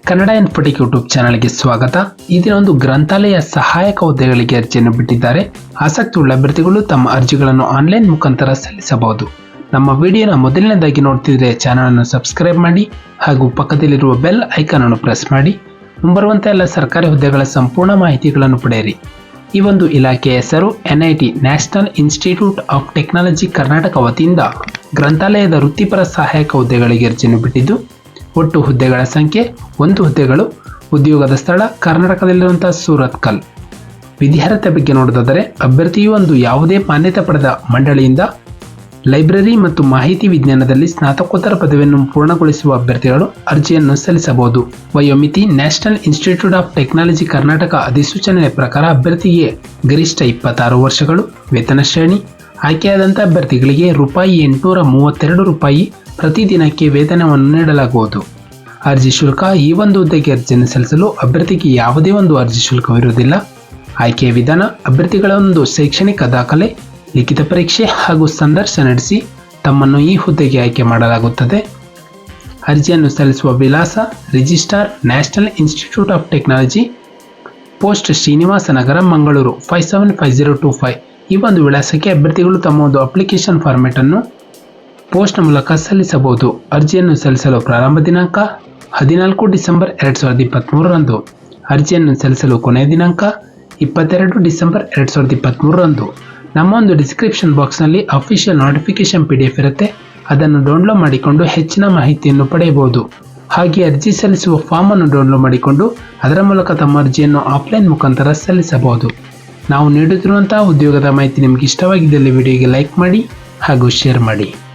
Kannada Infotech YouTube ಚಾನಲ್ಗೆ ಸ್ವಾಗತ. ಈ ದಿನ ಒಂದು ಗ್ರಂಥಾಲಯ ಸಹಾಯಕ ಹುದ್ದೆಗಳಿಗೆ ಅರ್ಜಿಯನ್ನು ಬಿಟ್ಟಿದ್ದಾರೆ. ಆಸಕ್ತಿ ಉಳ್ಳ ಅಭ್ಯರ್ಥಿಗಳು ತಮ್ಮ ಅರ್ಜಿಗಳನ್ನು ಆನ್ಲೈನ್ ಮುಖಾಂತರ ಸಲ್ಲಿಸಬಹುದು. ನಮ್ಮ ವಿಡಿಯೋನ ಮೊದಲನೇದಾಗಿ ನೋಡ್ತಿದ್ರೆ ಚಾನಲ್ ಅನ್ನು ಸಬ್ಸ್ಕ್ರೈಬ್ ಮಾಡಿ ಹಾಗೂ ಪಕ್ಕದಲ್ಲಿರುವ ಬೆಲ್ ಐಕಾನ್ ಅನ್ನು ಪ್ರೆಸ್ ಮಾಡಿ ಮುಂಬರುವಂತಹ ಎಲ್ಲ ಸರ್ಕಾರಿ ಹುದ್ದೆಗಳ ಸಂಪೂರ್ಣ ಮಾಹಿತಿಗಳನ್ನು ಪಡೆಯಿರಿ. ಈ ಒಂದು ಇಲಾಖೆಯ ಹೆಸರು NIT national institute of technology Karnataka ವತಿಯಿಂದ ಗ್ರಂಥಾಲಯದ ವೃತ್ತಿಪರ ಸಹಾಯಕ ಹುದ್ದೆಗಳಿಗೆ ಅರ್ಜಿಯನ್ನು ಬಿಟ್ಟಿದ್ದು, ಒಟ್ಟು ಹುದ್ದೆಗಳ ಸಂಖ್ಯೆ 1 ಹುದ್ದೆಗಳು. ಉದ್ಯೋಗದ ಸ್ಥಳ ಕರ್ನಾಟಕದಲ್ಲಿರುವಂತಹ ಸೂರತ್ಕಲ್. ವಿದ್ಯಾರ್ಹತೆ ಬಗ್ಗೆ ನೋಡೋದಾದರೆ ಅಭ್ಯರ್ಥಿಯು ಒಂದು ಯಾವುದೇ ಮಾನ್ಯತೆ ಪಡೆದ ಮಂಡಳಿಯಿಂದ ಲೈಬ್ರರಿ ಮತ್ತು ಮಾಹಿತಿ ವಿಜ್ಞಾನದಲ್ಲಿ ಸ್ನಾತಕೋತ್ತರ ಪದವಿಯನ್ನು ಪೂರ್ಣಗೊಳಿಸುವ ಅಭ್ಯರ್ಥಿಗಳು ಅರ್ಜಿಯನ್ನು ಸಲ್ಲಿಸಬಹುದು. ವಯೋಮಿತಿ national institute of technology Karnataka ಅಧಿಸೂಚನೆಯ ಪ್ರಕಾರ ಅಭ್ಯರ್ಥಿಗೆ ಗರಿಷ್ಠ 26 ವರ್ಷಗಳು. ವೇತನ ಶ್ರೇಣಿ ಆಯ್ಕೆಯಾದಂಥ ಅಭ್ಯರ್ಥಿಗಳಿಗೆ ₹832 ಪ್ರತಿದಿನಕ್ಕೆ ವೇತನವನ್ನು ನೀಡಲಾಗುವುದು. ಅರ್ಜಿ ಶುಲ್ಕ ಈ ಒಂದು ಹುದ್ದೆಗೆ ಅರ್ಜಿಯನ್ನು ಸಲ್ಲಿಸಲು ಅಭ್ಯರ್ಥಿಗೆ ಯಾವುದೇ ಒಂದು ಅರ್ಜಿ ಶುಲ್ಕವಿರುವುದಿಲ್ಲ. ಆಯ್ಕೆಯ ವಿಧಾನ ಅಭ್ಯರ್ಥಿಗಳ ಒಂದು ಶೈಕ್ಷಣಿಕ ದಾಖಲೆ, ಲಿಖಿತ ಪರೀಕ್ಷೆ ಹಾಗೂ ಸಂದರ್ಶನ ನಡೆಸಿ ತಮ್ಮನ್ನು ಈ ಹುದ್ದೆಗೆ ಆಯ್ಕೆ ಮಾಡಲಾಗುತ್ತದೆ. ಅರ್ಜಿಯನ್ನು ಸಲ್ಲಿಸುವ ವಿಳಾಸ registrar national institute of technology, post Srinivasa Nagar, Mangaluru 575025. ಈ ಒಂದು ವಿಳಾಸಕ್ಕೆ ಅಭ್ಯರ್ಥಿಗಳು ತಮ್ಮ ಒಂದು ಅಪ್ಲಿಕೇಶನ್ ಫಾರ್ಮೆಟ್ ಅನ್ನು ಪೋಸ್ಟ್ ಮೂಲಕ ಸಲ್ಲಿಸಬಹುದು. ಅರ್ಜಿಯನ್ನು ಸಲ್ಲಿಸಲು ಪ್ರಾರಂಭ ದಿನಾಂಕ 14 ಡಿಸೆಂಬರ್ 2023ರಂದು. ಅರ್ಜಿಯನ್ನು ಸಲ್ಲಿಸಲು ಕೊನೆಯ ದಿನಾಂಕ 22 ಡಿಸೆಂಬರ್ 2023ರಂದು. ನಮ್ಮ ಒಂದು ಡಿಸ್ಕ್ರಿಪ್ಷನ್ ಬಾಕ್ಸ್ನಲ್ಲಿ ಅಫಿಷಿಯಲ್ ನೋಟಿಫಿಕೇಶನ್ PDF ಇರುತ್ತೆ, ಅದನ್ನು ಡೌನ್ಲೋಡ್ ಮಾಡಿಕೊಂಡು ಹೆಚ್ಚಿನ ಮಾಹಿತಿಯನ್ನು ಪಡೆಯಬಹುದು. ಹಾಗೆ ಅರ್ಜಿ ಸಲ್ಲಿಸುವ ಫಾರ್ಮ್ ಅನ್ನು ಡೌನ್ಲೋಡ್ ಮಾಡಿಕೊಂಡು ಅದರ ಮೂಲಕ ತಮ್ಮ ಅರ್ಜಿಯನ್ನು ಆಫ್ಲೈನ್ ಮುಖಾಂತರ ಸಲ್ಲಿಸಬಹುದು. ನಾವು ನೀಡುತ್ತಿರುವಂತಹ ಉದ್ಯೋಗದ ಮಾಹಿತಿ ನಿಮಗೆ ಇಷ್ಟವಾಗಿದ್ದಲ್ಲಿ ವಿಡಿಯೋಗೆ ಲೈಕ್ ಮಾಡಿ ಹಾಗೂ ಶೇರ್ ಮಾಡಿ.